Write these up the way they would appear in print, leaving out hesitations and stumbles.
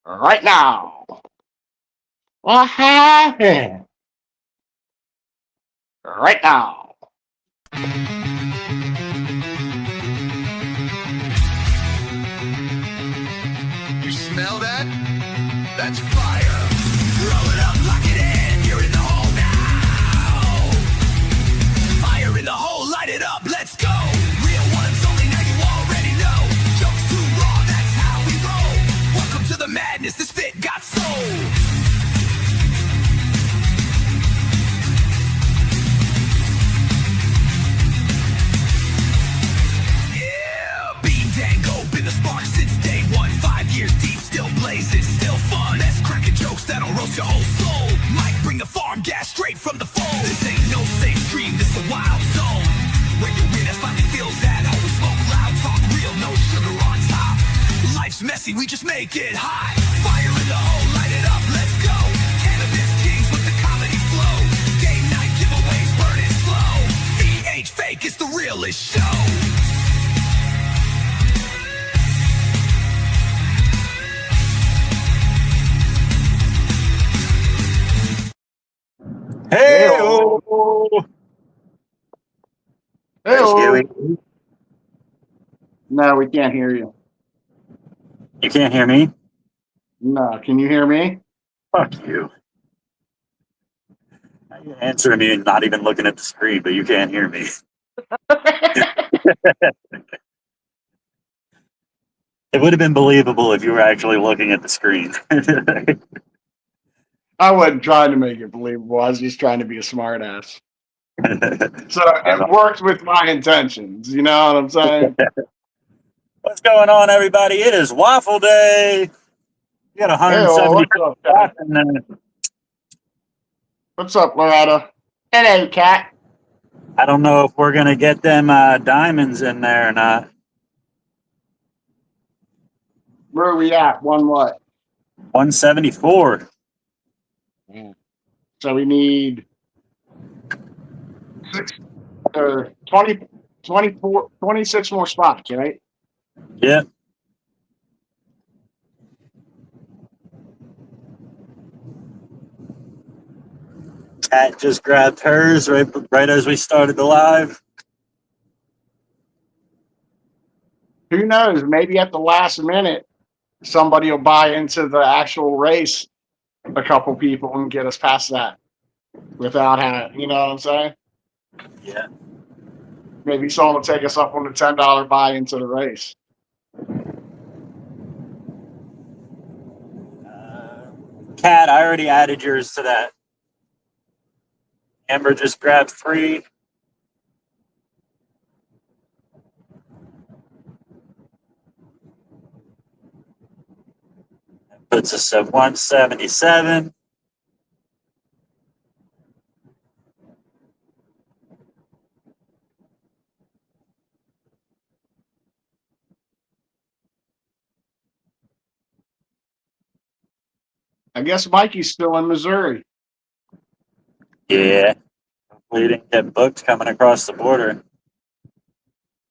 Right now. What happened? Right now. You smell that? That's fire. Roll it up, lock it in. You're in the hole now. Fire in the hole, light it up, let's go. Real ones only, now you already know. Jokes too raw, that's how we roll. Welcome to the madness, this fit got soul. Yeah, beam tango, been the spark since day one. 5 years deep, still blazing, still fun. That's cracking jokes that'll roast your whole soul. Might bring the farm gas straight from the fold. This ain't no safe stream, this a wild zone. Where you win, it finally feels that home. Smoke loud, talk real, no sugar on top. Life's messy, we just make it hot. Fire in the hole, light it up, let's go. Cannabis kings with the comedy flow. Game night giveaways, burn it slow. VH fake, it's the realest show. Hey-o! Hey, no, we can't hear you. You can't hear me? No, can you hear me? Fuck you. You're answering me and not even looking at the screen, but you can't hear me. It would have been believable if you were actually looking at the screen. I wasn't trying to make it believable. I was just trying to be a smart ass. So it worked with my intentions. You know what I'm saying? What's going on, everybody? It is Waffle Day. We got 170 in there. What's up, Loretta? Hello, cat. I don't know if we're going to get them diamonds in there or not. Where are we at? One what? 174. So we need 20, 24, 26 more spots, right? Yep. Kat just grabbed hers right as we started the live. Who knows? Maybe at the last minute, somebody will buy into the actual race, a couple people, and get us past that without having, you know what I'm saying? Yeah. Maybe someone will take us up on the $10 buy into the race. Kat, I already added yours to that. Amber just grabbed 3. That puts us at 177. I guess Mikey's still in Missouri. Yeah. Hopefully he didn't get booked coming across the border.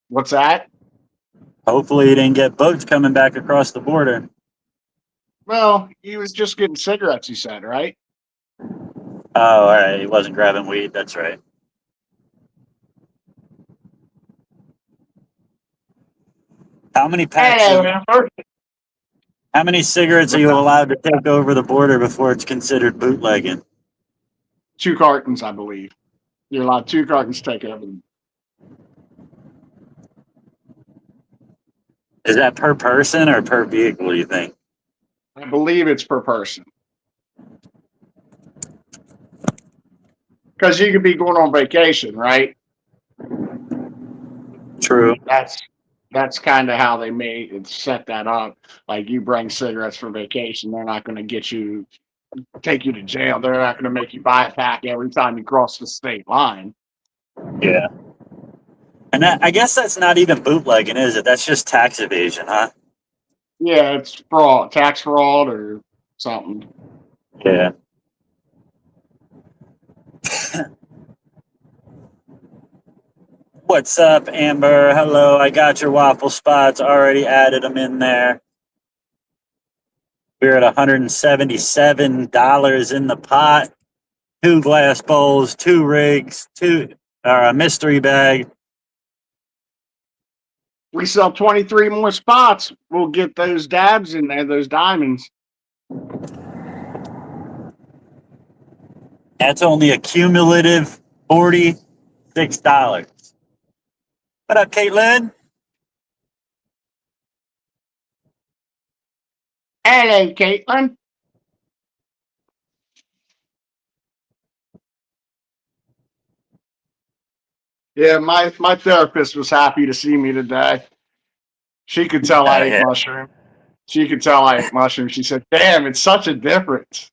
What's that? Hopefully he didn't get booked coming back across the border. Well, he was just getting cigarettes, he said, right? Oh, all right. He wasn't grabbing weed. That's right. How many packs? How many cigarettes are you allowed to take over the border before it's considered bootlegging? 2 cartons, I believe. You're allowed 2 cartons to take everything. Is that per person or per vehicle, you think? I believe it's per person. Because you could be going on vacation, right? True. That's kind of how they made it, set that up. Like you bring cigarettes for vacation, they're not going to take you to jail. They're not going to make you buy a pack every time you cross the state line. Yeah. And I guess that's not even bootlegging, is it? That's just tax evasion, huh? Yeah, it's fraud, tax fraud or something. Yeah. What's up, Amber? Hello, I got your waffle spots. Already added them in there. We're at $177 in the pot. 2 glass bowls, 2 rigs, a mystery bag. We sell 23 more spots. We'll get those dabs in there, those diamonds. That's only a cumulative $46. What up, Caitlin? Hello, Caitlin. Yeah, my therapist was happy to see me today. She could tell I ate Yeah. mushroom. She could tell I ate mushroom. She said, "Damn, it's such a difference."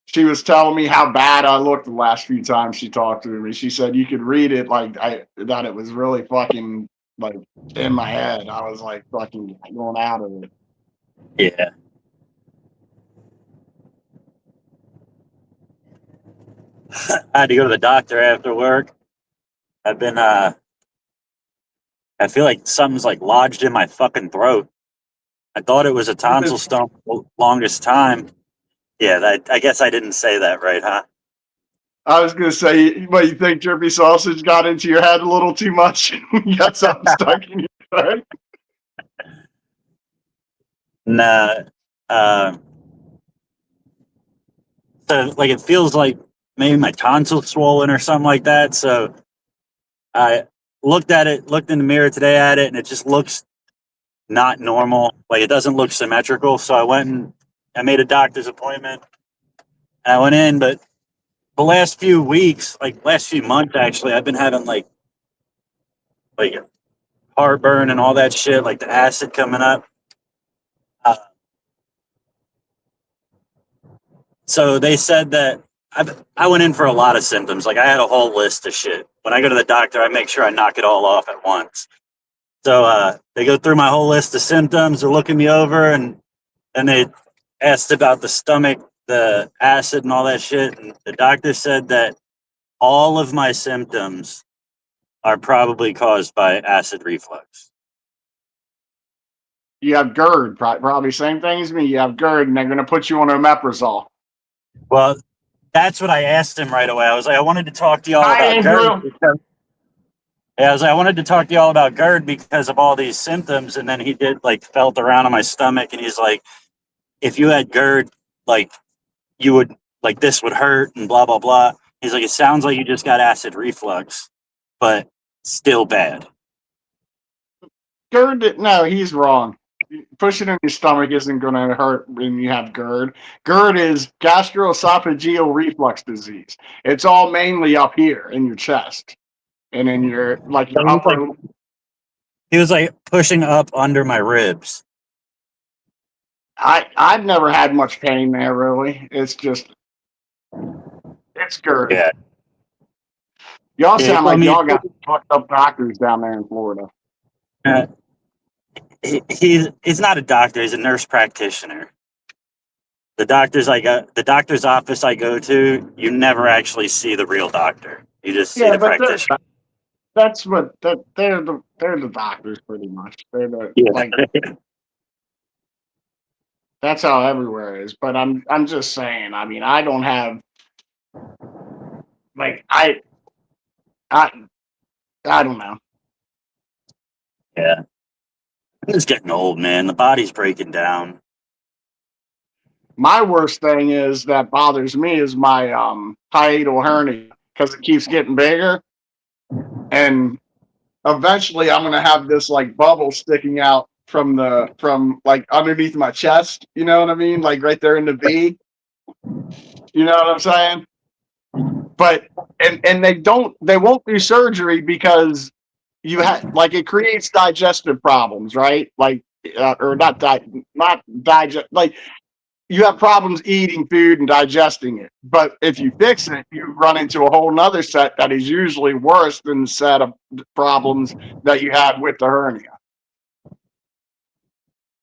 She was telling me how bad I looked the last few times she talked to me. She said you could read it like that it was really fucking like in my head. I was like fucking going out of it. Yeah. I had to go to the doctor after work. I've been I feel like something's like lodged in my fucking throat. I thought it was a tonsil stone for the longest time. Yeah, I guess I didn't say that right, huh? I was gonna say, what, you think drippy sausage got into your head a little too much? You got something stuck in your throat? Nah. Uh, so like it feels like maybe my tonsil's swollen or something like that. So I looked in the mirror today at it, and it just looks not normal. Like it doesn't look symmetrical. So I went and I made a doctor's appointment. And I went in, but the last few weeks, like last few months actually, I've been having like heartburn and all that shit, like the acid coming up. Uh, so they said that I went in for a lot of symptoms. Like I had a whole list of shit. When I go to the doctor, I make sure I knock it all off at once. So they go through my whole list of symptoms. They're looking me over, and they asked about the stomach, the acid, and all that shit. And the doctor said that all of my symptoms are probably caused by acid reflux. You have GERD, probably same thing as me. You have GERD, and they're gonna put you on omeprazole. Well, that's what I asked him right away. I was like, I wanted to talk to y'all Hi, about GERD. Andrew. Yeah, I was like, I wanted to talk to y'all about GERD because of all these symptoms. And then he felt around on my stomach, and he's like, if you had GERD, like you would, like this would hurt and blah, blah, blah. He's like, it sounds like you just got acid reflux, but still bad. GERD, no, he's wrong. Pushing in your stomach isn't going to hurt when you have GERD. GERD is gastroesophageal reflux disease. It's all mainly up here in your chest and in your your upper. He was like pushing up under my ribs. I've never had much pain there really. It's GERD. Yeah. Y'all sound like y'all got fucked up doctors down there in Florida. He's not a doctor. He's a nurse practitioner. The doctor's office I go to, you never actually see the real doctor. You just see the practitioner. That's what they're the doctors pretty much. They're that's how everywhere is. But I'm just saying. I mean, I don't have I don't know. Yeah. I'm just getting old, man. The body's breaking down. My worst thing is that bothers me is my hiatal hernia because it keeps getting bigger, and eventually I'm gonna have this like bubble sticking out from like underneath my chest. You know what I mean? Like right there in the V. You know what I'm saying? But and they won't do surgery because you have like it creates digestive problems, right? Like or not digest like you have problems eating food and digesting it. But if you fix it, you run into a whole nother set that is usually worse than the set of problems that you had with the hernia.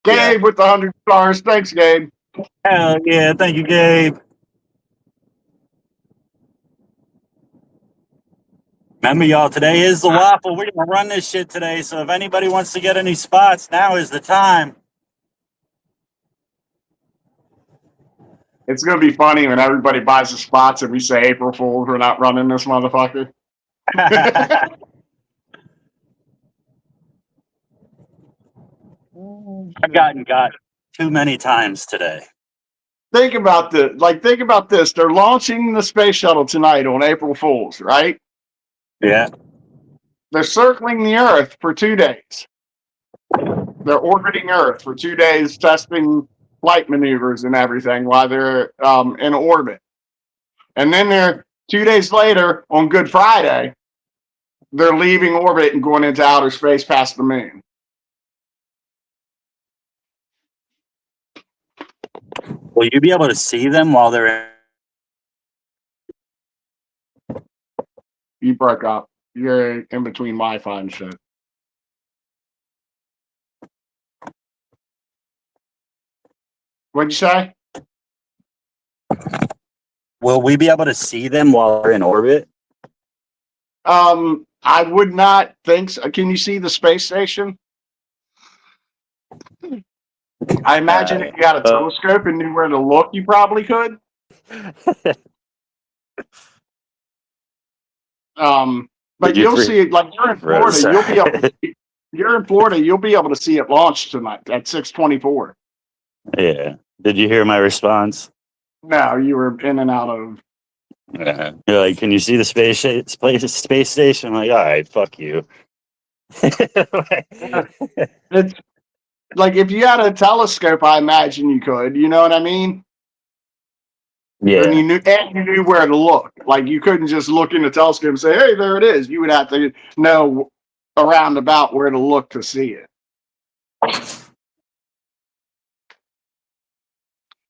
Yeah. Gabe with the $100. Thanks, Gabe. Hell yeah. Thank you, Gabe. Remember, y'all, today is the waffle. We're going to run this shit today. So if anybody wants to get any spots, now is the time. It's gonna be funny when everybody buys the spots and we say April Fools, we're not running this motherfucker. I've gotten got too many times today. Think about this. They're launching the space shuttle tonight on April Fools, right? Yeah. They're circling the Earth for 2 days. They're orbiting Earth for 2 days, testing flight maneuvers and everything while they're in orbit. And then they're 2 days later on Good Friday, they're leaving orbit and going into outer space past the moon. Will you be able to see them while they're in? You broke up. You're in between Wi-Fi and shit. What'd you say? Will we be able to see them while they're in orbit? I would not think so. Can you see the space station? I imagine if you had a telescope and knew where to look, you probably could. But you'll see it like you're in Florida. You'll be able to see, you're in Florida. You'll be able to see it launch tonight at 6:24. Yeah. Did you hear my response? No, you were in and out of. You're like, can you see the space station? I'm like, all right, fuck you. It's like if you had a telescope, I imagine you could. You know what I mean? Yeah. And you knew where to look. Like you couldn't just look in the telescope and say, "Hey, there it is." You would have to know around about where to look to see it.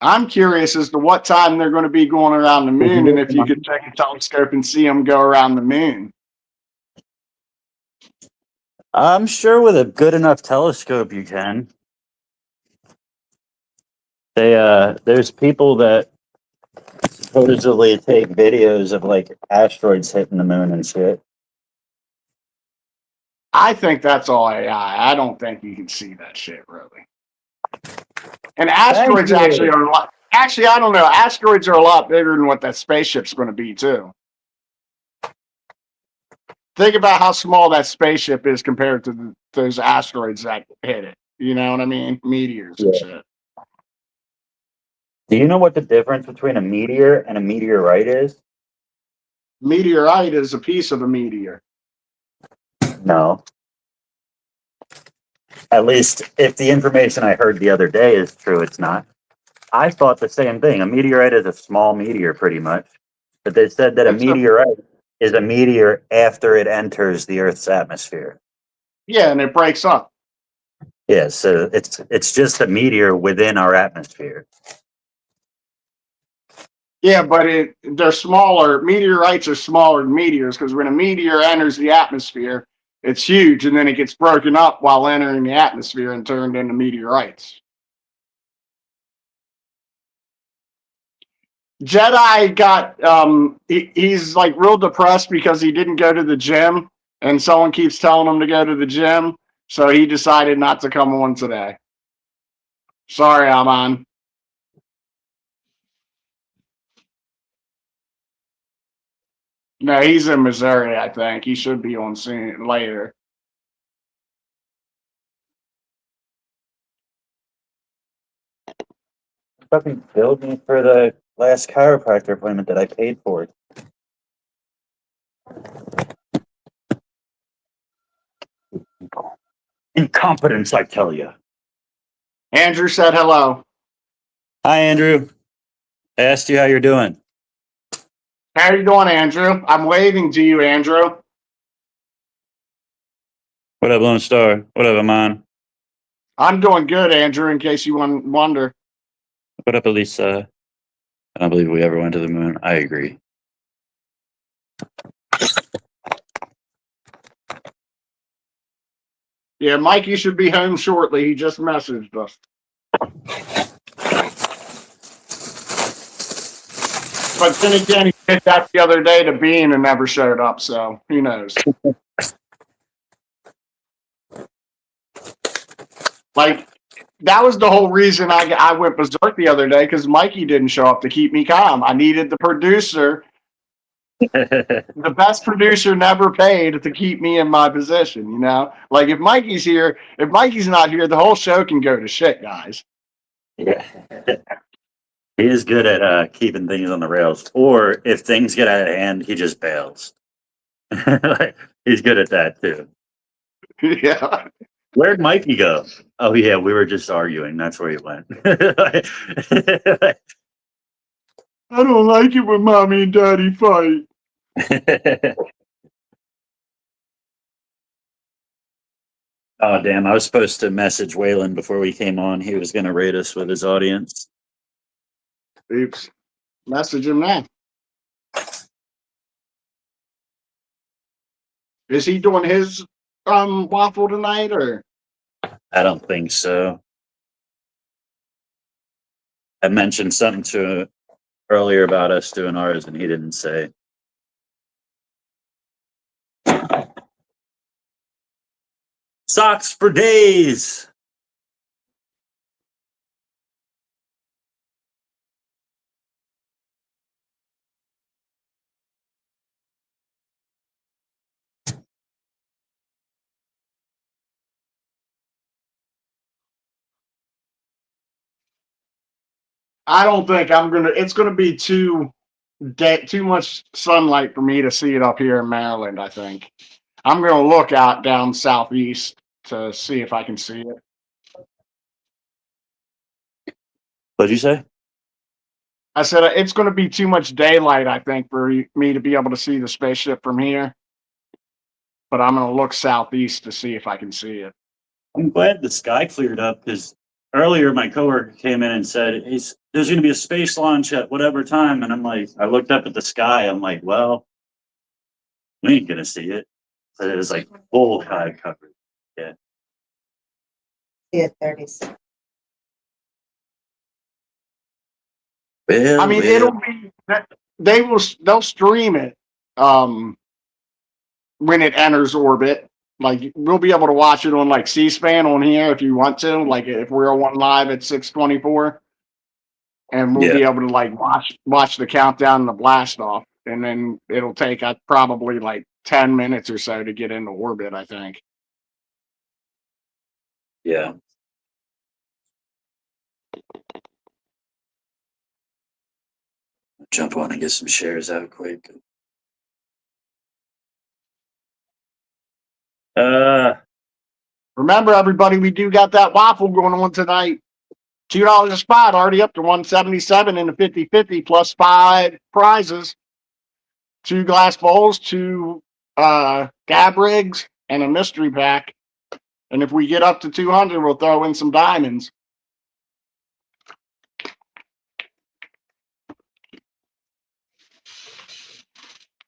I'm curious as to what time they're going to be going around the moon, and if you could take a telescope and see them go around the moon. I'm sure with a good enough telescope you can. There's people that supposedly take videos of like asteroids hitting the moon and shit. I think that's all AI. I don't think you can see that shit really. And asteroids actually are a lot. Actually, I don't know. Asteroids are a lot bigger than what that spaceship's going to be too. Think about how small that spaceship is compared to those asteroids that hit it. You know what I mean? Meteors and shit. Do you know what the difference between a meteor and a meteorite is? Meteorite is a piece of a meteor. No. At least if the information I heard the other day is true, it's not. I thought the same thing. A meteorite is a small meteor, pretty much. But they said that a meteorite is a meteor after it enters the Earth's atmosphere. Yeah, and it breaks up. Yeah, so it's just a meteor within our atmosphere. Yeah, but they're smaller. Meteorites are smaller than meteors because when a meteor enters the atmosphere, it's huge, and then it gets broken up while entering the atmosphere and turned into meteorites. Jedi got he's like real depressed because he didn't go to the gym, and someone keeps telling him to go to the gym, so he decided not to come on today. Sorry, Aman. No, he's in Missouri, I think. He should be on soon later. Fucking billed me for the last chiropractor appointment that I paid for. Incompetence, I tell you. Andrew said hello. Hi, Andrew. I asked you how you're doing. How you doing, Andrew? I'm waving to you, Andrew. What up, Lone Star? What up, Amon? I'm doing good, Andrew, in case you wonder. What up, Elisa? I don't believe we ever went to the moon. I agree. Yeah, Mikey should be home shortly. He just messaged us. But then again, he did that the other day to Bean and never showed up, so who knows? Like, that was the whole reason I went berserk the other day, because Mikey didn't show up to keep me calm. I needed the producer, the best producer never paid, to keep me in my position, you know? Like, if Mikey's not here, the whole show can go to shit, guys. Yeah. He is good at keeping things on the rails. Or if things get out of hand, he just bails. He's good at that too. Yeah. Where'd Mikey go? Oh yeah, we were just arguing. That's where he went. I don't like it when mommy and daddy fight. Oh damn! I was supposed to message Waylon before we came on. He was going to rate us with his audience. Oops. Message him now. Is he doing his waffle tonight, or? I don't think so. I mentioned something to him earlier about us doing ours, and he didn't say. Socks for days. I don't think it's gonna be too much sunlight for me to see it up here in Maryland, I think. I'm gonna look out down southeast to see if I can see it. What'd you say? I said it's gonna be too much daylight, I think, for me to be able to see the spaceship from here. But I'm gonna look southeast to see if I can see it. I'm glad the sky cleared up because earlier my coworker came in and said, there's going to be a space launch at whatever time. And I'm like, I looked up at the sky. I'm like, well, we ain't going to see it. But it was like full sky coverage. Yeah. Yeah, 36. Well, I mean, it'll be they'll stream it when it enters orbit. Like, we'll be able to watch it on like C-SPAN on here if you want to. Like, if we're on live at 6:24, and we'll be able to like watch the countdown and the blast off, and then it'll take probably like 10 minutes or so to get into orbit, I think. Yeah. Jump on and get some shares out quick. Remember, everybody, we do got that waffle going on tonight. $2 a spot, already up to 177 in the 50-50, plus 5 prizes. 2 glass bowls, 2 gab rigs, and a mystery pack. And if we get up to 200, we'll throw in some diamonds.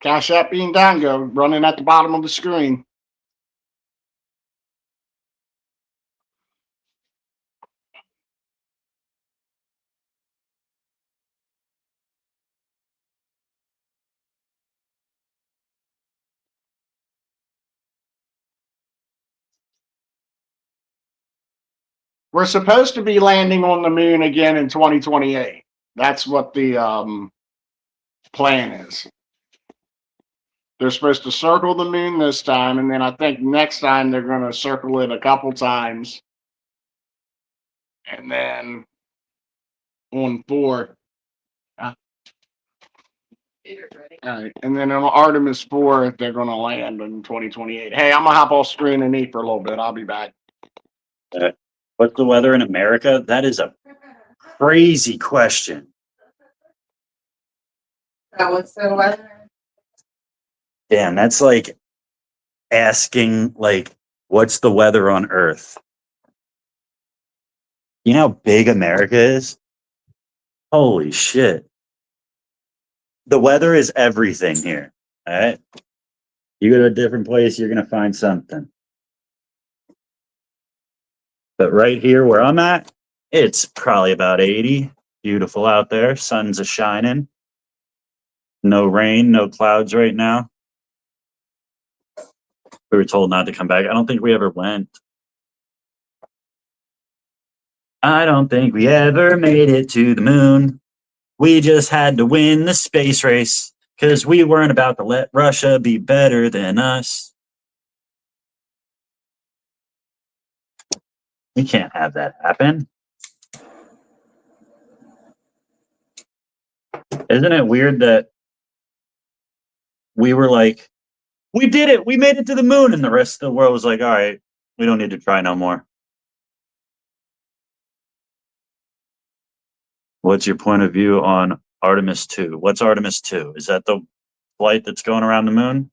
Cash App Bean Dango running at the bottom of the screen. We're supposed to be landing on the moon again in 2028. That's what the plan is. They're supposed to circle the moon this time, and then I think next time they're going to circle it a couple times. And then on 4. All right. And then on Artemis 4, they're going to land in 2028. Hey, I'm going to hop off screen and eat for a little bit. I'll be back. What's the weather in America? That is a crazy question. So what's the weather? Damn, that's like asking, like, what's the weather on Earth? You know how big America is? Holy shit. The weather is everything here. All right. You go to a different place, you're going to find something. But right here where I'm at, it's probably about 80. Beautiful out there. Sun's a shining. No rain, no clouds right now. We were told not to come back. I don't think we ever went. I don't think we ever made it to the moon. We just had to win the space race because we weren't about to let Russia be better than us. We can't have that happen. Isn't it weird that we were like, we did it, we made it to the moon, and the rest of the world was like, all right, we don't need to try no more. What's your point of view on Artemis 2? What's Artemis 2? Is that the flight that's going around the moon?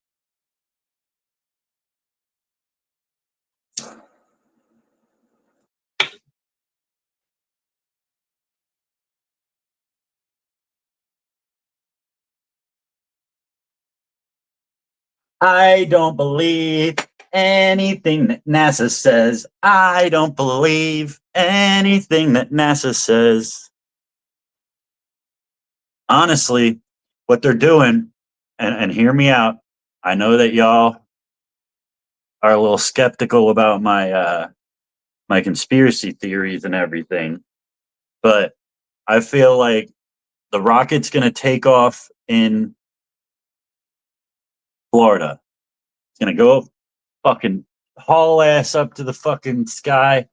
I don't believe anything that NASA says. I don't believe anything that NASA says. Honestly, what they're doing, and hear me out, I know that y'all are a little skeptical about my conspiracy theories and everything, but I feel like the rocket's going to take off in Florida. It's going to go fucking haul ass up to the fucking sky,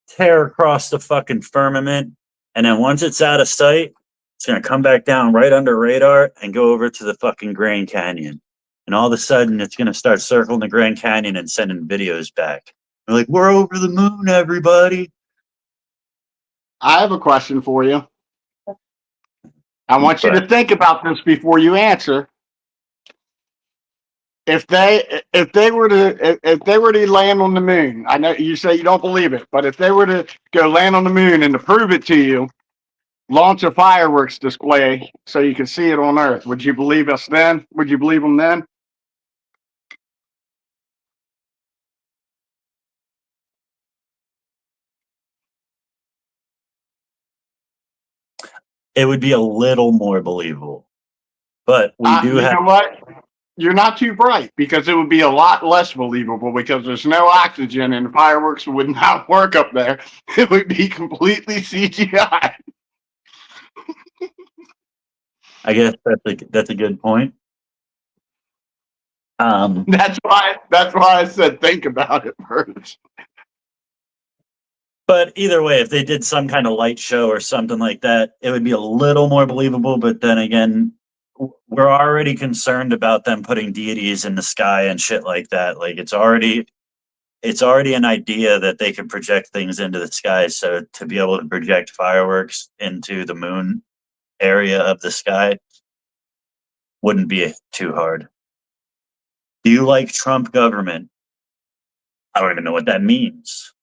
tear across the fucking firmament, and then once it's out of sight, it's going to come back down right under radar and go over to the fucking Grand Canyon. And all of a sudden, it's going to start circling the Grand Canyon and sending videos back. They're like, we're over the moon, everybody. I have a question for you. I want you to think about this before you answer. If they were to land on the moon, I know you say you don't believe it, but if they were to go land on the moon and to prove it to you, launch a fireworks display so you can see it on Earth, would you believe us then? Would you believe them then? It would be a little more believable. But we do You have. know what? You're not too bright, because it would be a lot less believable because there's no oxygen and fireworks would not work up there. It would be completely CGI. I guess that's a good point. That's why I said think about it first. But either way, if they did some kind of light show or something like that, it would be a little more believable. But then again, we're already concerned about them putting deities in the sky and shit like that. Like it's already an idea that they can project things into the sky. So to be able to project fireworks into the moon area of the sky wouldn't be too hard. Do you like Trump government? I don't even know what that means.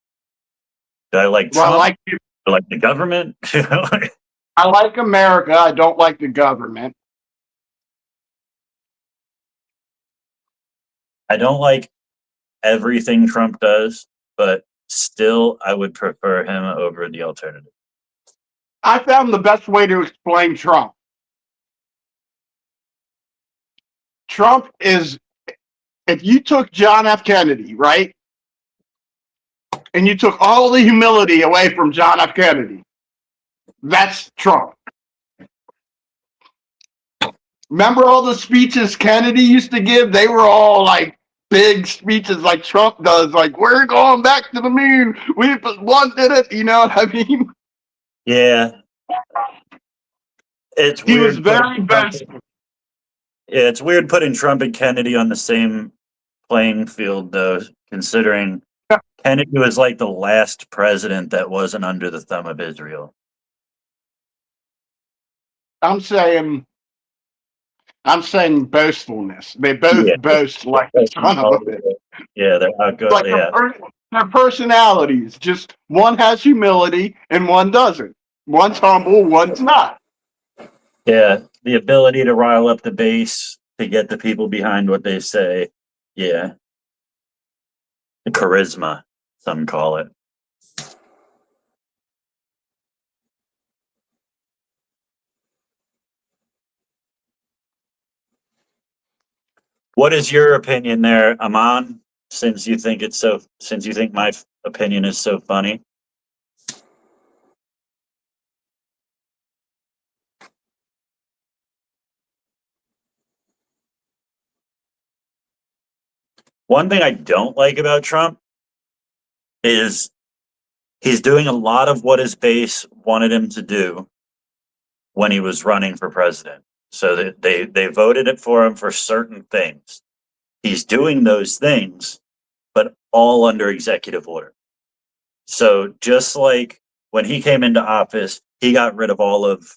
Do I like Trump? Well, Do I like the government? I like America. I don't like the government. I don't like everything Trump does, but still, I would prefer him over the alternative. I found the best way to explain Trump. Trump is, if you took John F. Kennedy, right, and you took all the humility away from John F. Kennedy, that's Trump. Remember all the speeches Kennedy used to give? They were all like big speeches like Trump does, like, we're going back to the moon. We wanted it, you know what I mean? Yeah. It's He weird. was very best. Yeah, it's weird putting Trump and Kennedy on the same playing field, though, considering Kennedy was like the last president that wasn't under the thumb of Israel. I'm saying I'm saying boastfulness. They both Yeah. boast like a ton of it. Yeah, they're not good. Like Yeah. their personalities. Just one has humility and one doesn't. One's humble, one's not. Yeah. The ability to rile up the base to get the people behind what they say. Yeah. The charisma, some call it. What is your opinion there, Aman? Since you think my opinion is so funny. One thing I don't like about Trump is he's doing a lot of what his base wanted him to do when he was running for president. So that they voted it for him for certain things. He's doing those things, but all under executive order. So just like when he came into office, he got rid of all of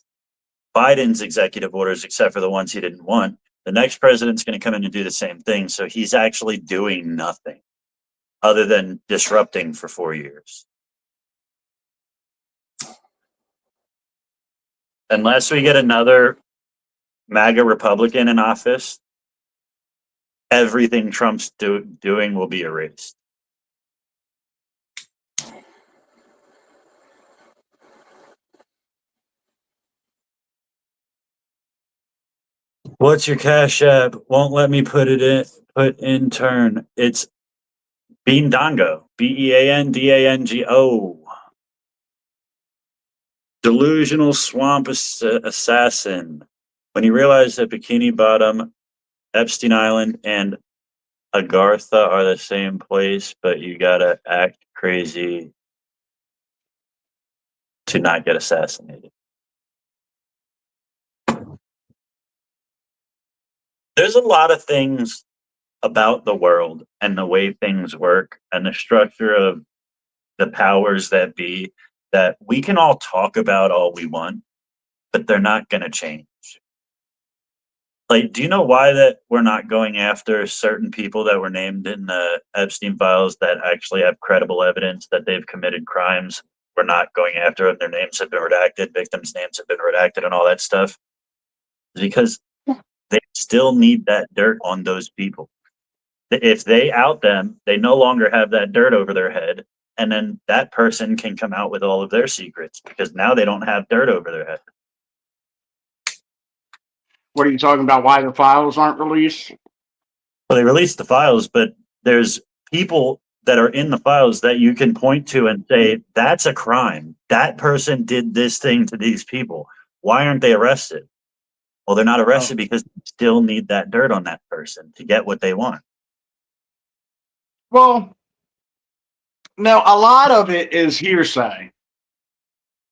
Biden's executive orders except for the ones he didn't want. The next president's going to come in and do the same thing. So he's actually doing nothing other than disrupting for 4 years. Unless we get another MAGA Republican in office, everything Trump's doing will be erased. What's your Cash App? Won't let me put in turn. It's Beandango. Beandango. Delusional swamp assassin. When you realize that Bikini Bottom, Epstein Island, and Agartha are the same place, but you gotta act crazy to not get assassinated. There's a lot of things about the world and the way things work and the structure of the powers that be that we can all talk about all we want, but they're not going to change. Like, do you know why that we're not going after certain people that were named in the Epstein files that actually have credible evidence that they've committed crimes? We're not going after them. Their names have been redacted, victims' names have been redacted, and all that stuff. Because they still need that dirt on those people. If they out them, they no longer have that dirt over their head. And then that person can come out with all of their secrets because now they don't have dirt over their head. What are you talking about? Why the files aren't released? Well, they released the files, but there's people that are in the files that you can point to and say, that's a crime. That person did this thing to these people. Why aren't they arrested? Well, they're not arrested because they still need that dirt on that person to get what they want. Well, no, a lot of it is hearsay.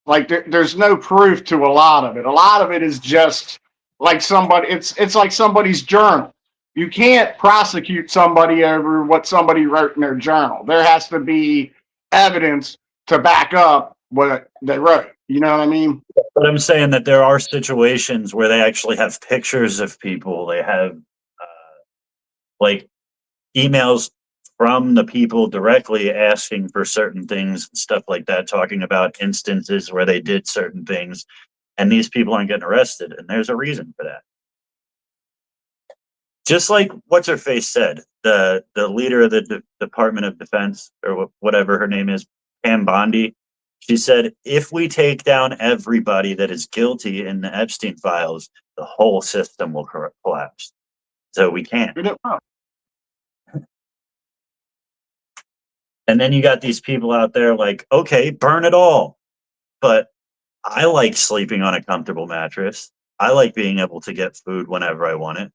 Like there's no proof to a lot of it. A lot of it is just like somebody. It's like somebody's journal. You can't prosecute somebody over what somebody wrote in their journal. There has to be evidence to back up what they wrote. You know what I mean? But I'm saying that there are situations where they actually have pictures of people. They have like emails from the people directly asking for certain things, stuff like that, talking about instances where they did certain things, and these people aren't getting arrested, and there's a reason for that. Just like what's her face said, the leader of the Department of Defense or whatever her name is, Pam Bondi. She said, if we take down everybody that is guilty in the Epstein files, the whole system will collapse. So we can't. And then you got these people out there like, okay, burn it all. But I like sleeping on a comfortable mattress. I like being able to get food whenever I want it.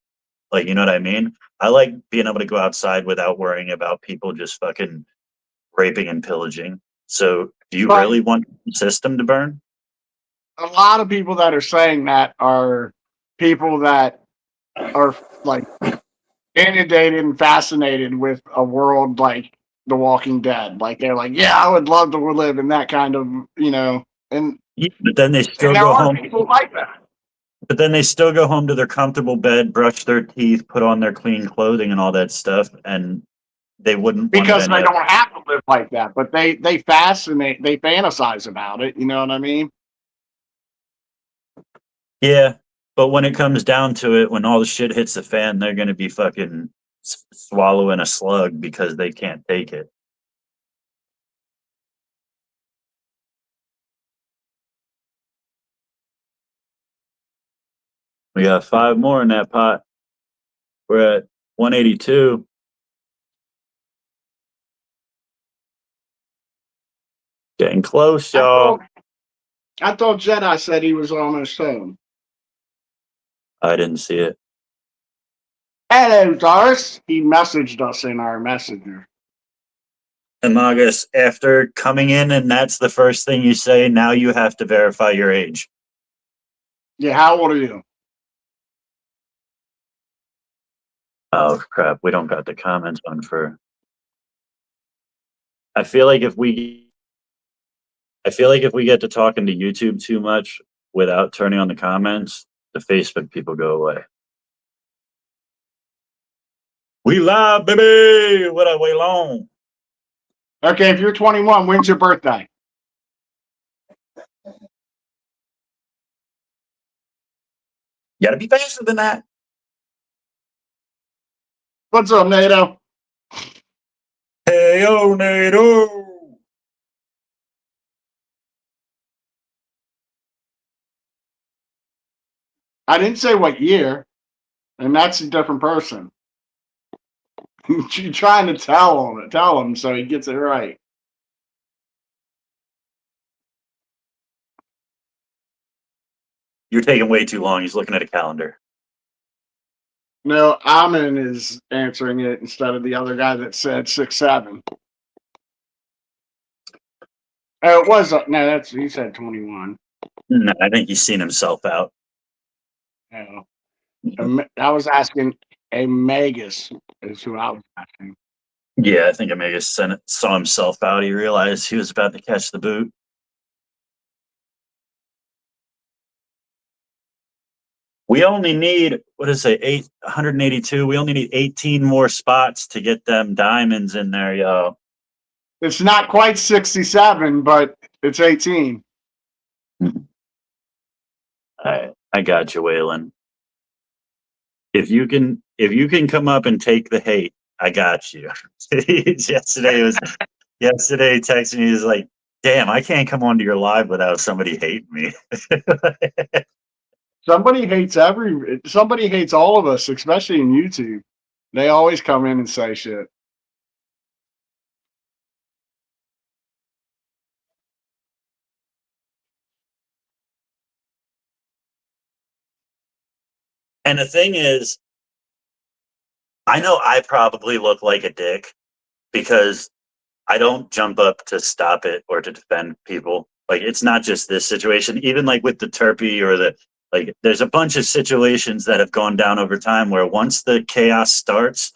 Like, you know what I mean? I like being able to go outside without worrying about people just fucking raping and pillaging. So do you really want the system to burn? A lot of people that are saying that are people that are like inundated and fascinated with a world like The Walking Dead. Like they're like, yeah, I would love to live in that kind of, and Yeah, but then they still there go are home. people like that. But then they still go home to their comfortable bed, brush their teeth, put on their clean clothing and all that stuff, and they wouldn't want it because any they other. don't have to live like that, but they fascinate, they fantasize about it. You know what I mean? Yeah, but when it comes down to it, when all the shit hits the fan, they're going to be fucking swallowing a slug because they can't take it. We got 5 more in that pot. We're at 182. Getting close, y'all. I thought Jedi said he was almost home. I didn't see it. Hello, Doris. He messaged us in our messenger. Amagus, after coming in and that's the first thing you say, now you have to verify your age. Yeah, how old are you? Oh crap, we don't got the comments on for. I feel like if we get to talking to YouTube too much without turning on the comments, the Facebook people go away. We live, baby. What I wait long. Okay, if you're 21, when's your birthday? You gotta be faster than that. What's up, NATO? Hey yo, NATO. I didn't say what year, and that's a different person. You're trying to tell him so he gets it right. You're taking way too long. He's looking at a calendar. No, Amin is answering it instead of the other guy that said 6'7". Oh, it was no. He said 21. No, I think he's seen himself out. No, I was asking. A Magus is who I was asking. Yeah, I think Omega saw himself out. He realized he was about to catch the boot. We only need, 182. We only need 18 more spots to get them diamonds in there, yo. It's not quite 67, but it's 18. I got you, Waylon. If you can come up and take the hate, I got you. yesterday texting me, he's like, damn, I can't come onto your live without somebody hating me. Somebody hates all of us, especially in YouTube. They always come in and say shit. And the thing is, I know I probably look like a dick because I don't jump up to stop it or to defend people. Like, it's not just this situation. Even like with the Turpy or there's a bunch of situations that have gone down over time where once the chaos starts,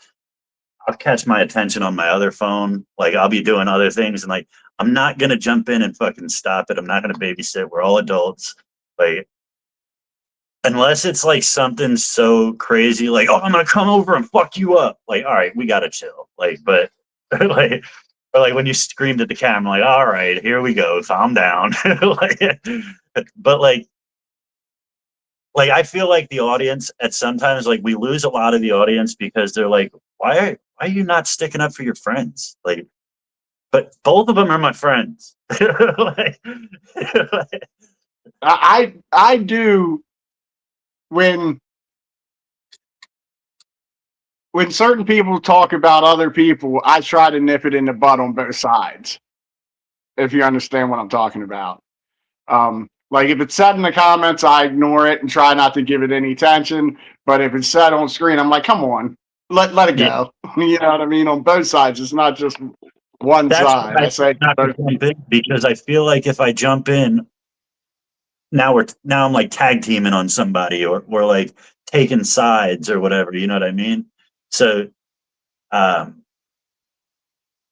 I'll catch my attention on my other phone. Like, I'll be doing other things and like, I'm not going to jump in and fucking stop it. I'm not going to babysit. We're all adults. Like, unless it's like something so crazy, like, oh, I'm gonna come over and fuck you up. Like, all right, we gotta chill. Like, but like, or like when you screamed at the camera, like, all right, here we go, calm down. But like I feel like the audience at sometimes like we lose a lot of the audience because they're like, why are you not sticking up for your friends? Like, but both of them are my friends. like, I do when certain people talk about other people, I try to nip it in the bud on both sides. If you understand what I'm talking about. Like if it's said in the comments, I ignore it and try not to give it any attention. But if it's said on screen, I'm like, come on, let it go. You know what I mean? On both sides, it's not just one side. I say not to jump in because I feel like if I jump in, now I'm like tag teaming on somebody or like taking sides or whatever. You know what I mean? So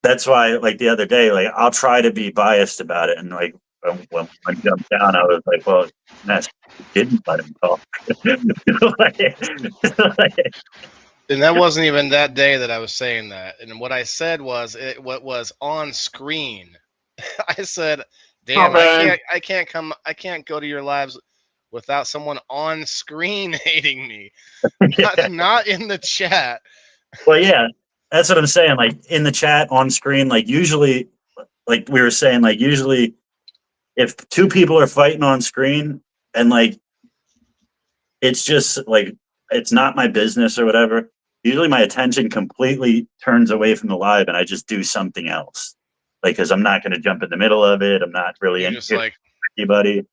that's why like the other day, like I'll try to be biased about it and like when I jumped down, I was like, well, Ness didn't let him talk. Like, And that wasn't even that day that I was saying that. And what I said was what was on screen. I said, "Damn, man. I can't go to your lives without someone on screen hating me, not in the chat." well, yeah, that's what I'm saying. Like in the chat on screen, like usually, like we were saying, like usually, if two people are fighting on screen and like it's just like it's not my business or whatever. Usually, my attention completely turns away from the live, and I just do something else. Like, because I'm not going to jump in the middle of it. I'm not really You're into just like, anybody.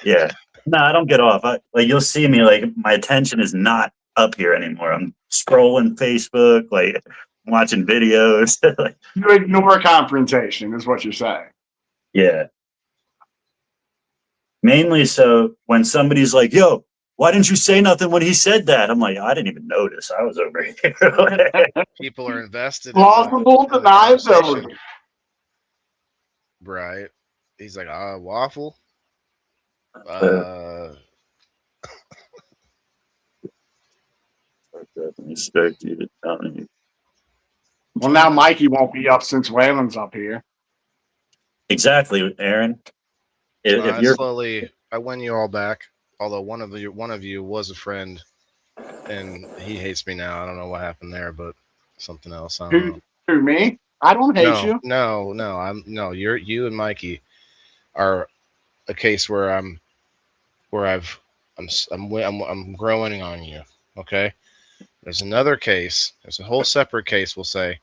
Yeah, no, I don't get off. Like you'll see me. Like my attention is not up here anymore. I'm scrolling Facebook, like watching videos. Like, You ignore confrontation, is what you're saying. yeah. Mainly so when somebody's like, yo, why didn't you say nothing when he said that? I'm like, I didn't even notice. I was over here. people are invested Plausible in the conversation. deniability. Right. He's like, waffle. Expect you to tell me. Well, now Mikey won't be up since Waylon's up here. Exactly, Aaron. If you're I win you all back. Although one of you was a friend, and he hates me now. I don't know what happened there, but something else. I don't know. Who, me? I don't hate you. No. You and Mikey are a case where I'm growing on you. Okay. There's another case. There's a whole separate case. We'll say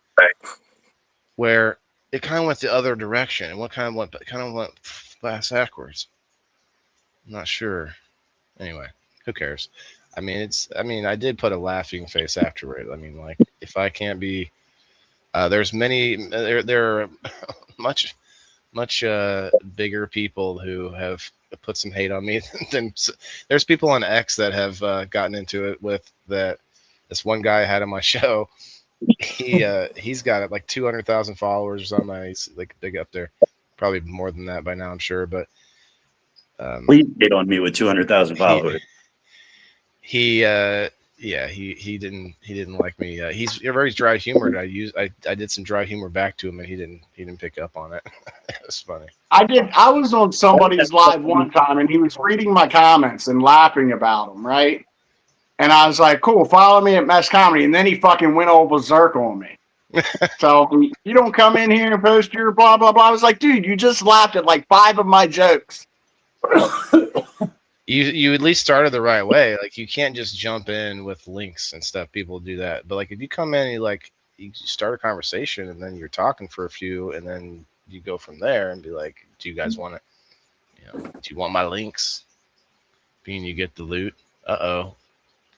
where it kind of went the other direction, and what kind of went backwards. I'm not sure. Anyway, who cares? I mean, I did put a laughing face afterward. I mean, like, if I can't be, there's many, there are much bigger people who have put some hate on me. There's people on X that have gotten into it with that. This one guy I had on my show. He's got like 200,000 followers or something. He's like big up there, probably more than that by now, I'm sure. But please hate on me with 200,000 followers. He didn't like me. He's very dry humored. I did some dry humor back to him, and he didn't pick up on it. It was funny. I was on somebody's live one time, and he was reading my comments and laughing about them, right? And I was like, cool, follow me at Mess Comedy. And then he fucking went all berserk on me. So you don't come in here and post your blah, blah, blah. I was like, dude, you just laughed at like 5 of my jokes. You at least started the right way. Like, you can't just jump in with links and stuff. People do that. But like, if you come in and you start a conversation and then you're talking for a few and then you go from there and be like, do you guys want it? Do you want my links? Being you get the loot. Uh-oh.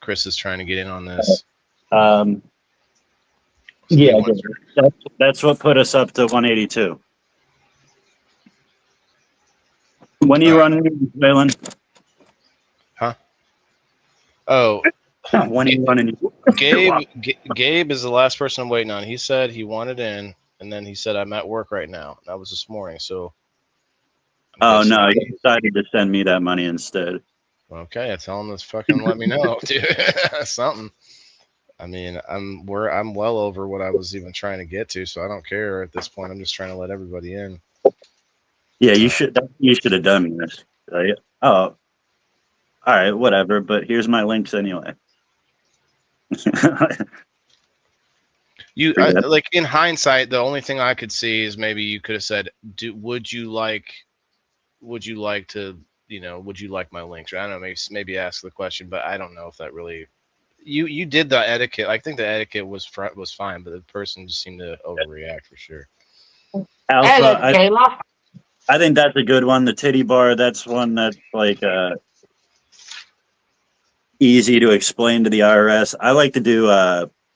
Chris is trying to get in on this. Yeah, that's what put us up to 182. When are you running, Waylon? Huh? Oh. When are you running? Gabe is the last person I'm waiting on. He said he wanted in, and then he said, I'm at work right now. That was this morning, so. Oh, no, he decided to send me that money instead. Okay, I tell him to fucking let me know, dude. Something. I mean, I'm well over what I was even trying to get to, so I don't care at this point. I'm just trying to let everybody in. Yeah, you should have done this. Oh, all right, whatever. But here's my links anyway. Like in hindsight, the only thing I could see is maybe you could have said, would you like to, would you like my links? Or I don't know, maybe ask the question, but I don't know if that really. You did the etiquette. I think the etiquette was fine, but the person just seemed to overreact for sure. Alpha, I think that's a good one. The titty bar, that's one that's like easy to explain to the IRS. I like to do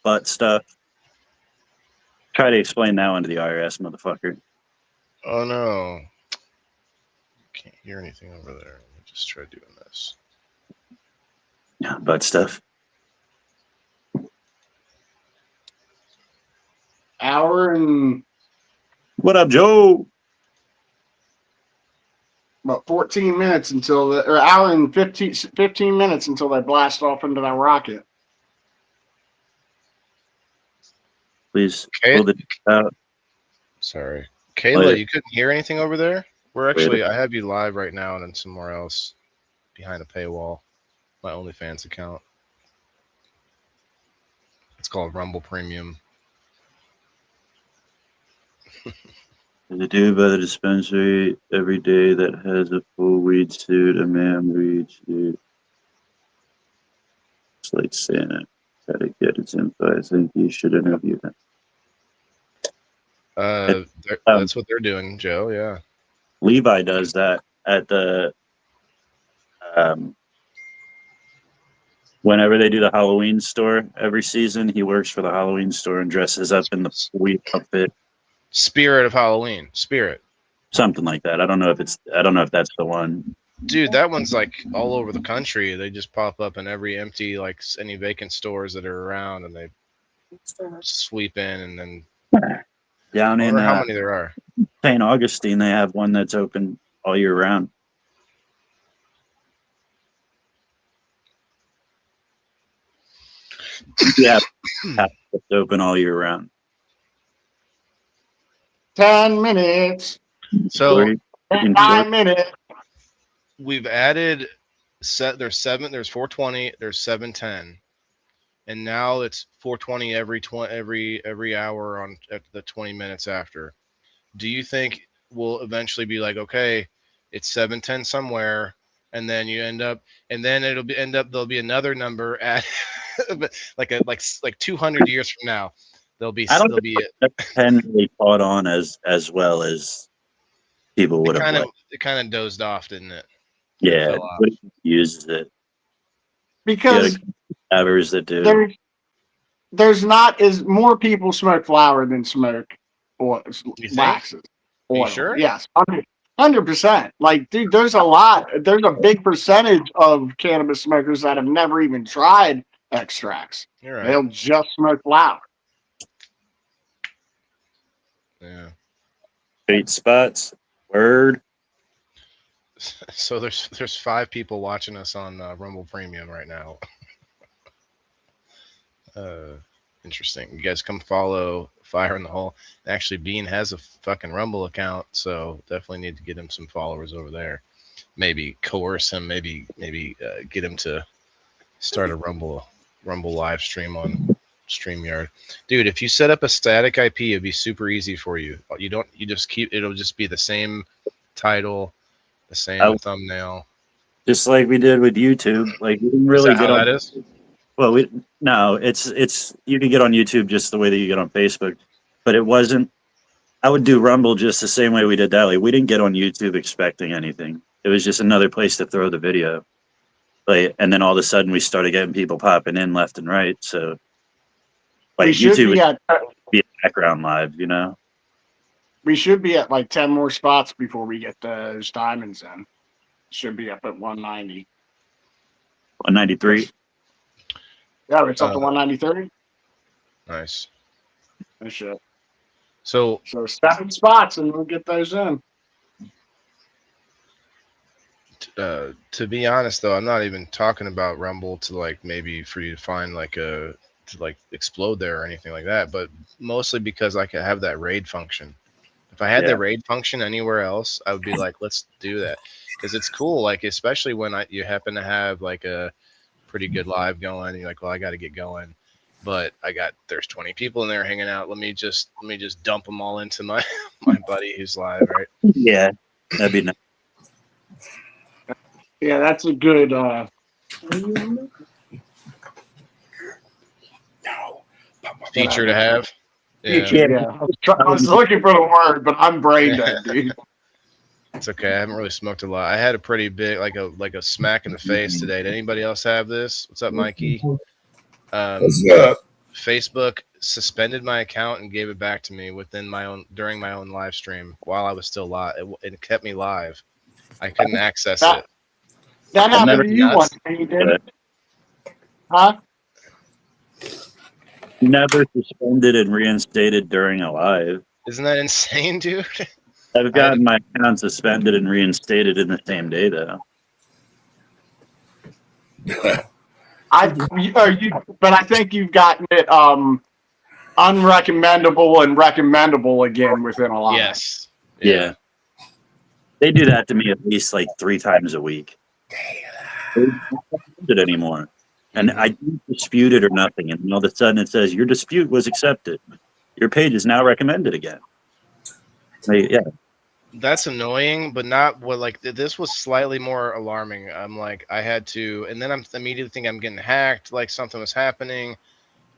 butt stuff. Try to explain that one to the IRS, motherfucker. Oh no. Can't hear anything over there. Let me just try doing this. Yeah, butt stuff. Hour and what up, Joe? about 14 minutes until or hour and 15 minutes until they blast off into that rocket. Please Okay. pull it out. Sorry, Kayla, you couldn't hear anything over there? We're actually, I have you live right now and then somewhere else behind a paywall. My OnlyFans account. It's called Rumble Premium. There's a dude by the dispensary every day that has a full weed suit, a man weed suit. It's like Santa. Try to get his info. I think you should interview him. That's what they're doing, Joe. Yeah. Levi does that at the whenever they do the Halloween store every season. He works for the Halloween store and dresses up in the weed outfit, Spirit of Halloween. Spirit. something like that. I don't know if that's the one. Dude, that one's like all over the country. They just pop up in every empty, like any vacant stores that are around, and they sweep in, and then Down I in wonder how many there are. St. Augustine, they have one that's open all year round. Yeah, it's open all year round. 10 minutes. So 9 minutes. we've added there's 420, there's 710, and now it's 420 every hour on at the 20 minutes after. Do you think we'll eventually be like, okay, it's 710 somewhere, and then you end up, and then there'll be another number at like 200 years from now. There'll be 10 really caught on as well as people would have liked. It kind of dozed off, didn't it? Yeah, uses it Because hours that do. There's not as more people smoke flower than smoke waxes. Are you sure? Yes, 100%. Like, dude, there's a big percentage of cannabis smokers that have never even tried extracts. You're right. They'll just smoke flower. Yeah. 8 spots. Word. So there's 5 people watching us on Rumble Premium right now. Interesting. You guys come follow Fire in the Hole. Actually, Bean has a fucking Rumble account, so definitely need to get him some followers over there. Maybe coerce him. Maybe get him to start a Rumble live stream on StreamYard. Dude, if you set up a static IP, it'd be super easy for you. You just keep. It'll just be the same title, the same thumbnail. Just like we did with YouTube. Like, we didn't really get on. That is? Well, it's you can get on YouTube just the way that you get on Facebook, but it wasn't. I would do Rumble just the same way we did that. Like, we didn't get on YouTube expecting anything. It was just another place to throw the video. Like, and then all of a sudden we started getting people popping in left and right. So, like, YouTube would be a background live, you know. We should be at like 10 more spots before we get those diamonds in. Should be up at 190. 193. Yeah, it's up to 193. Nice. That shit. So 7 spots and we'll get those in. To be honest, though, I'm not even talking about Rumble to like maybe for you to find to explode there or anything like that, but mostly because I could have that raid function. If I had the raid function anywhere else, I would be like, let's do that, because it's cool. Like, especially when you happen to have like a pretty good live going, and you're like, well, I got to get going, but there's 20 people in there hanging out. Let me just dump them all into my buddy who's live, right? Yeah, that'd be nice. Yeah, that's a good feature to have. Yeah. I was looking for the word, but I'm brain dead, dude. It's okay. I haven't really smoked a lot. I had a pretty big, like a smack in the face today. Did anybody else have this? What's up, Mikey? What's up? Facebook suspended my account and gave it back to me during my own live stream while I was still live. It kept me live. I couldn't access it. That happened to you once, you did it. Huh? Never suspended and reinstated during a live. Isn't that insane, dude? I've gotten my account suspended and reinstated in the same day, though. But I think you've gotten it unrecommendable and recommendable again within a lot. Yes. Yeah. They do that to me at least like 3 times a week. They don't do it anymore. And I didn't dispute it or nothing. And all of a sudden it says, your dispute was accepted. Your page is now recommended again. Yeah. That's annoying, but not what like this was slightly more alarming. I'm like, I had to, and then I'm immediately thinking I'm getting hacked, like something was happening.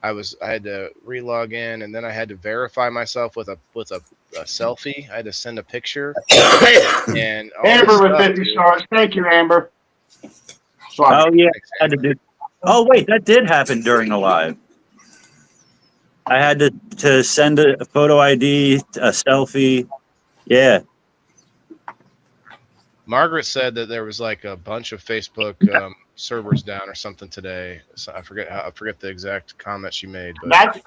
I had to relog in, and then I had to verify myself with a selfie. I had to send a picture. And all Amber this with stuff, 50 dude. stars. Thank you, Amber. Oh, yeah. I had to do. Oh, wait, that did happen during the live. I had to send a photo ID, a selfie. Yeah. Margaret said that there was like a bunch of Facebook servers down or something today. So I forget the exact comment she made. But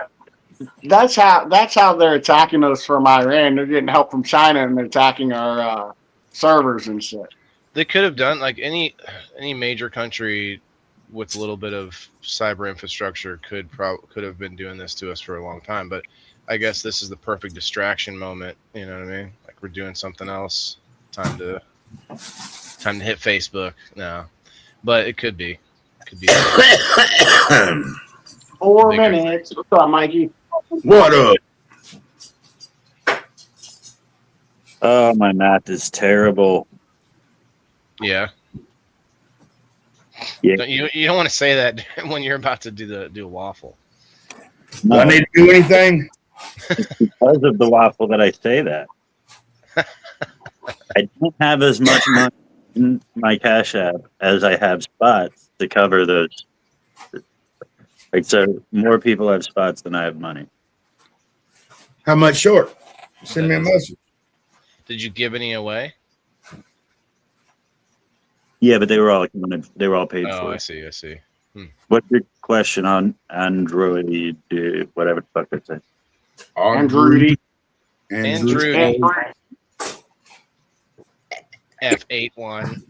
that's how they're attacking us from Iran. They're getting help from China and they're attacking our servers and shit. they could have done like any major country with a little bit of cyber infrastructure could have been doing this to us for a long time. But I guess this is the perfect distraction moment. You know what I mean? Like we're doing something else. Time to hit Facebook. No, but it could be. 4 minutes. What's up, Mikey? What up? Oh, my math is terrible. Yeah. Yeah. You don't want to say that when you're about to do a waffle. Do I need to do anything? Because of the waffle that I say that. I don't have as much money in my Cash App as I have spots to cover those. Like, so more people have spots than I have money. How much short? Send me a message. Did you give any away? Yeah, but they were all paid Oh, for. I see. What's your question on Android? Whatever the fuck it says. Andrew. Andrew. F81.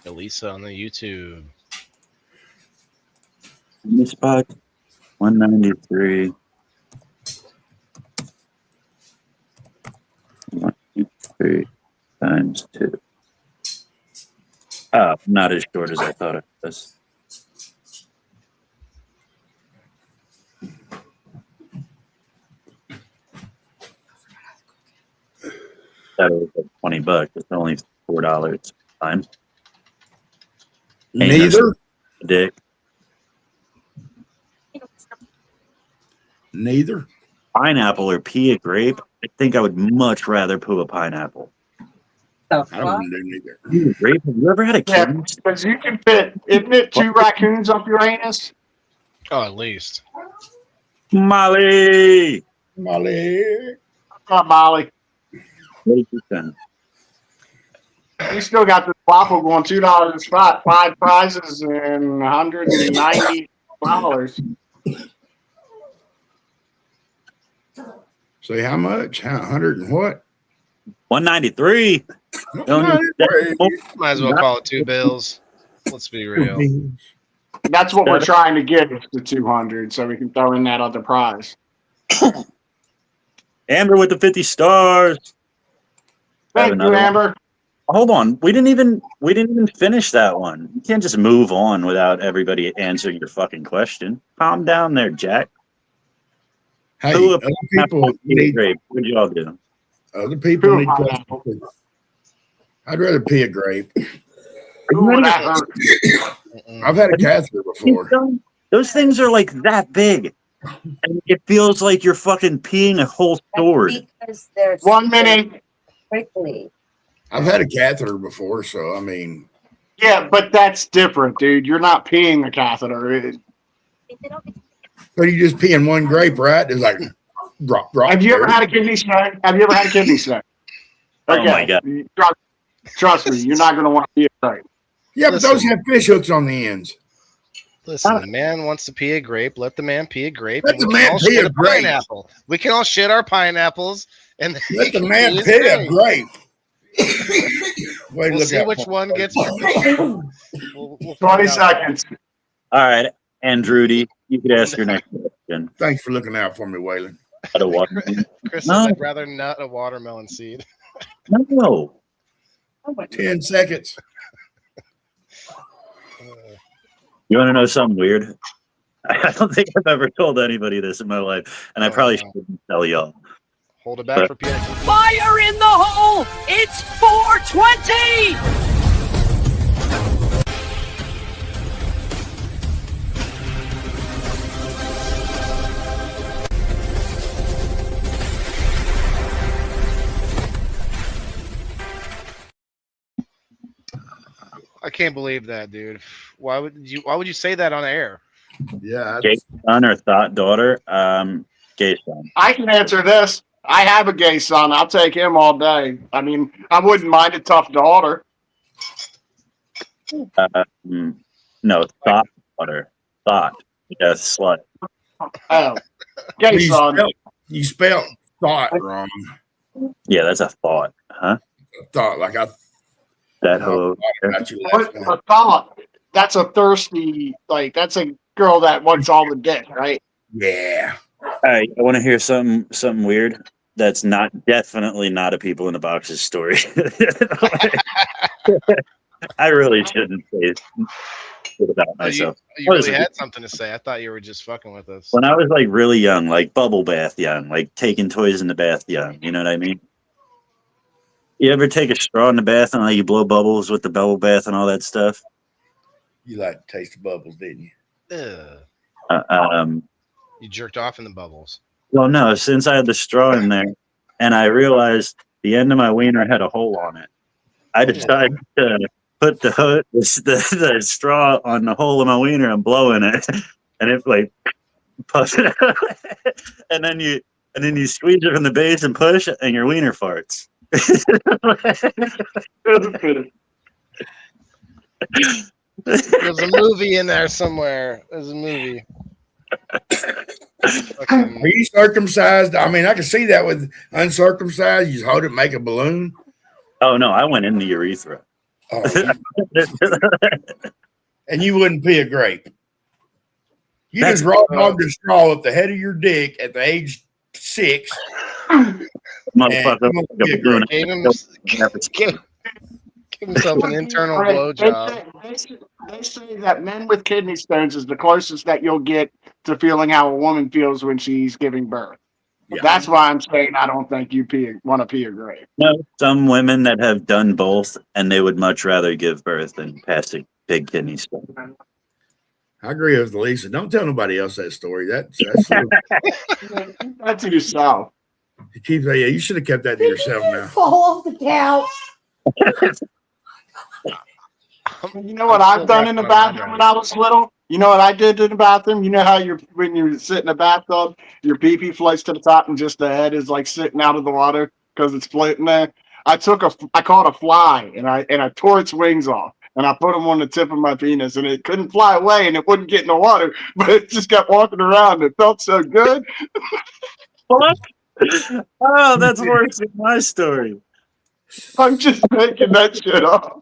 Elisa on the YouTube. This spot 193. 193 times 2. Oh, not as short as I thought it was. That was like $20. It's only $4. Fine. Neither. Dick. Neither. Pineapple or pea a grape? I think I would much rather poo a pineapple. I don't want to do neither. Pea a grape? Have you ever had a Yeah, kid? because you can fit, isn't it 2 raccoons up your anus? Oh, at least. Molly! Molly. Not Molly. What did you send? You still got this waffle going $2 a spot, 5 prizes and $190. Say how much? 100 and what? 193. Might as well call it 2 bills. Let's be real. That's what we're trying to get is the 200, so we can throw in that other prize. Amber with the 50 stars. Thank you, Amber. Hold on. We didn't even finish that one. You can't just move on without everybody answering your fucking question. Calm down there, Jack. Hey, Who other people need. grape? What did y'all do? Other people need. Pineapple. I'd rather pee a grape. Ooh, that hurt. I've had a catheter before. Those things are like that big. And it feels like you're fucking peeing a whole sword. Because they're 1 minute. prickly. I've had a catheter before, so I mean. Yeah, but that's different, dude. You're not peeing a catheter. But you just pee in one grape, right? It's like drop. Have you ever had a kidney stone? Oh my God. Trust me, you're not going to want to pee a grape. Yeah, but those have fish hooks on the ends. Listen, the man wants to pee a grape. Let the man pee a grape. Let And the we man can all pee shit a a grape. pineapple. We can all shit our pineapples, and then Let he the can man pee his pee a grape. grape. Way to We'll look see out which for one me. gets. We'll find 20 out. seconds. All right, Andrudy, you could ask your next question. Thanks for looking out for me, Waylon. Out of watermelon? Chris No. says I'd rather nut a watermelon seed. No. 10 seconds. You want to know something weird? I don't think I've ever told anybody this in my life, and I probably shouldn't tell y'all. Hold it back for PX. Fire in the hole! It's 420! I can't believe that, dude. Why would you say that on air? Yeah. Gay son or thought daughter? Gay son. I can answer this. I have a gay son. I'll take him all day. I mean, I wouldn't mind a tough daughter. No, thought daughter. Thought. Yeah, slut. Oh, gay son. You spelled thought wrong. Yeah, that's a thought, huh? Thought like I That thought whole. about you last What night. a thought. That's a thirsty, like, that's a girl that wants all the dick, right? Yeah. All right, I want to hear something weird. That's definitely not a people in the boxes story. I really shouldn't say shit about myself. You really had something to say. I thought you were just fucking with us. When I was like really young, like bubble bath young, like taking toys in the bath young, you know what I mean? You ever take a straw in the bath and like you blow bubbles with the bubble bath and all that stuff? You like to taste the bubbles, didn't you? Ugh. You jerked off in the bubbles. Well, no, since I had the straw in there and I realized the end of my wiener had a hole on it, I decided to put the straw on the hole of my wiener and blow in it, and it like puffs it out, and then you squeeze it from the base and push, and your wiener farts. There's a movie in there somewhere. There's a movie. Fucking- Are you circumcised? I mean, I can see that with uncircumcised. You just hold it, make a balloon. Oh no, I went in the urethra. Oh, and you wouldn't pee a grape. You That's- just raw dogged a straw up the head of your dick at the age 6. Motherfucker, And- like a balloon. Give himself an internal Right. blowjob. They say that men with kidney stones is the closest that you'll get to feeling how a woman feels when she's giving birth. Yeah. That's why I'm saying I don't think you want to pee a grape. No, some women that have done both, and they would much rather give birth than pass a big kidney stone. I agree with Lisa. Don't tell nobody else that story. That's That's yourself. you keep that. Yeah, you should have kept that to yourself now. Fall off the couch. You know what I've done in the bathroom when I was little? You know what I did in the bathroom? You know how when you sit in the bathtub, your pee-pee floats to the top and just the head is like sitting out of the water because it's floating there? I caught a fly and I tore its wings off and I put them on the tip of my penis and it couldn't fly away and it wouldn't get in the water, but it just kept walking around. It felt so good. What? Oh, that's worse than my story. I'm just making that shit up.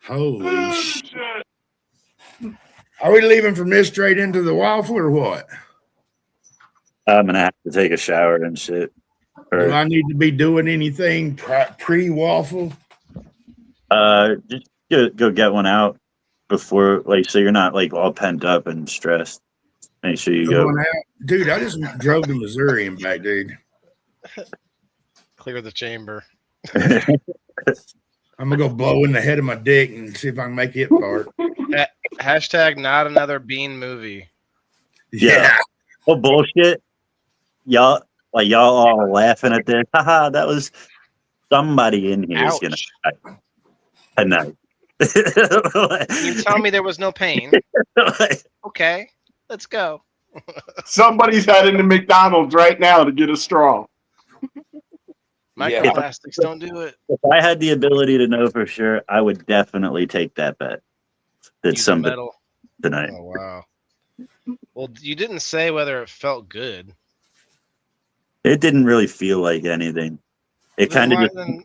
Holy shit. Are we leaving from this straight into the waffle or what? I'm gonna have to take a shower and shit. Do I need to be doing anything pre-waffle? Just go get one out before, like, so you're not like all pent up and stressed. Make sure you go. Going out? Dude, I just drove to Missouri and back, dude. Clear the chamber. I'm gonna go blow in the head of my dick and see if I can make it fart. Hashtag not another bean movie. Yeah. Oh bullshit! Y'all all laughing at this. Haha, that was somebody in here is gonna die tonight. You tell me there was no pain. Okay, let's go. Somebody's heading to McDonald's right now to get a straw. Microplastics don't do it. If I had the ability to know for sure, I would definitely take that bet. did Use the something metal. tonight. Oh wow. Well, you didn't say whether it felt good. It didn't really feel like anything. It Then kind of why just then?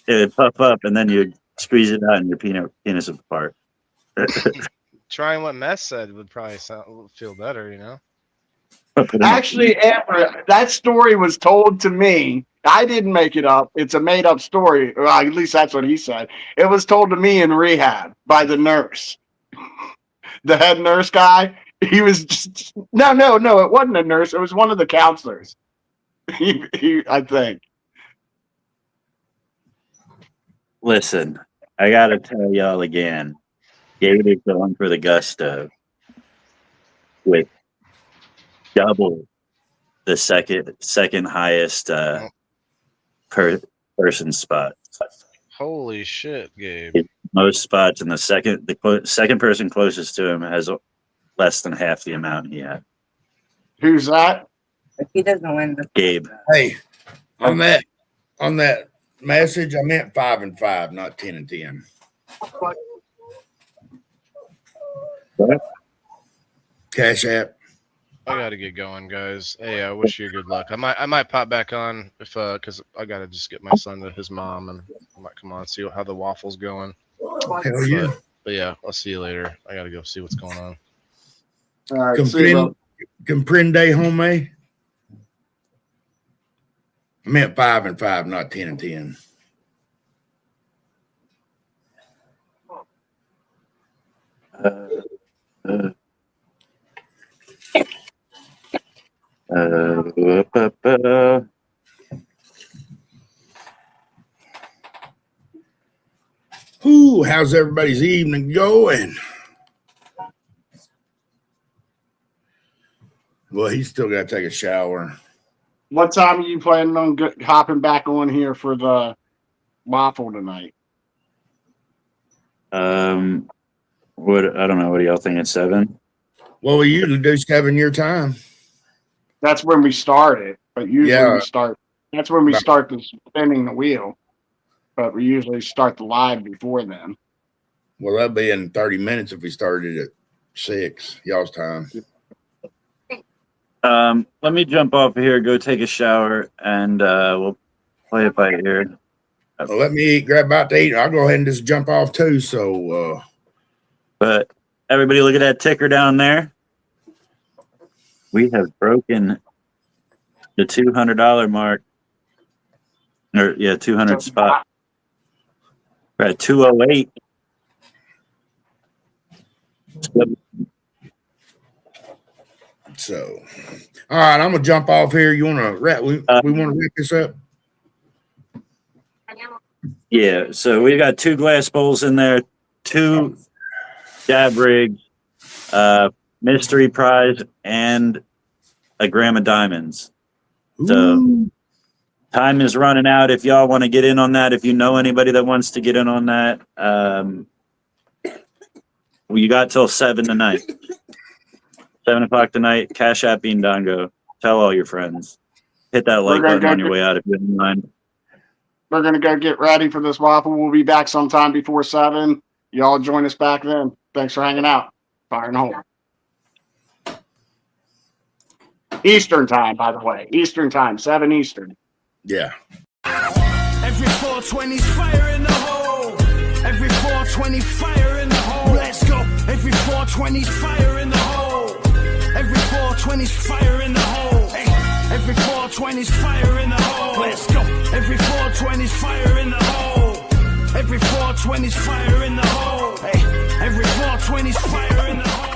it would puff up, and then you squeeze it out, and your penis apart. Trying what Mess said would probably feel better, you know. Actually, Amber, that story was told to me. I didn't make it up. It's a made-up story. Well, at least that's what he said. It was told to me in rehab by the nurse, the head nurse guy. He was just no. It wasn't a nurse. It was one of the counselors. I think. Listen, I gotta tell y'all again. Gabe is going for the gusto with double the second highest person spot. Holy shit, Gabe. Most spots, and the second person closest to him has less than half the amount he had. Who's that? If he doesn't win the Gabe. Hey, on that message, I meant 5 and 5, not 10 and 10. What? Cash App. I gotta get going, guys. Hey, I wish you good luck. I might pop back on if because I gotta just get my son to his mom, and I might come on and see how the waffle's going. Hell yeah. But yeah, I'll see you later. I gotta go see what's going on. All right. See you, Comprende, homie. I meant 5 and 5, not 10 and 10. Ooh, how's everybody's evening going? Well, he's still got to take a shower. what time are you planning on hopping back on here for the waffle tonight? What I don't know. What do y'all think? It's 7. Well, we usually do 7-year time. That's when we started, but usually Yeah. we start. That's when we Right. start the spinning the wheel, but we usually start the live before then. Well, that'll be in 30 minutes if we started at 6, y'all's time. Let me jump off here, go take a shower, and we'll play it by ear. Well, let me eat, grab about to eat. I'll go ahead and just jump off too. So, But everybody, look at that ticker down there. We have broken the $200 mark. Or 200 spot. We're at 208. so, all right, I'm gonna jump off here. You want to wrap? We want to wrap this up. Yeah, so we got 2 glass bowls in there, 2 dab rigs, mystery prize, and a gram of diamonds. So Ooh. time is running out. If y'all want to get in on that, if you know anybody that wants to get in on that, you got till 7 tonight. 7 o'clock tonight. Cash App Beandongo. Tell all your friends. Hit that like gonna button go on your way out if you don't mind. We're gonna go get ready for this waffle. We'll be back sometime before 7. Y'all join us back then. Thanks for hanging out. Fire and home. Eastern time, by the way. Eastern time, 7 Eastern. Yeah. Every 420's fire in the hole. Every 420 fire in the hole. Let's go. Every 420's fire in the hole. Every 420's fire in the hole. Hey. Every 420's fire in the hole. Let's go. Every 420's fire in the hole. Every 420's fire in the hole. Hey. Every 420's fire in the hole.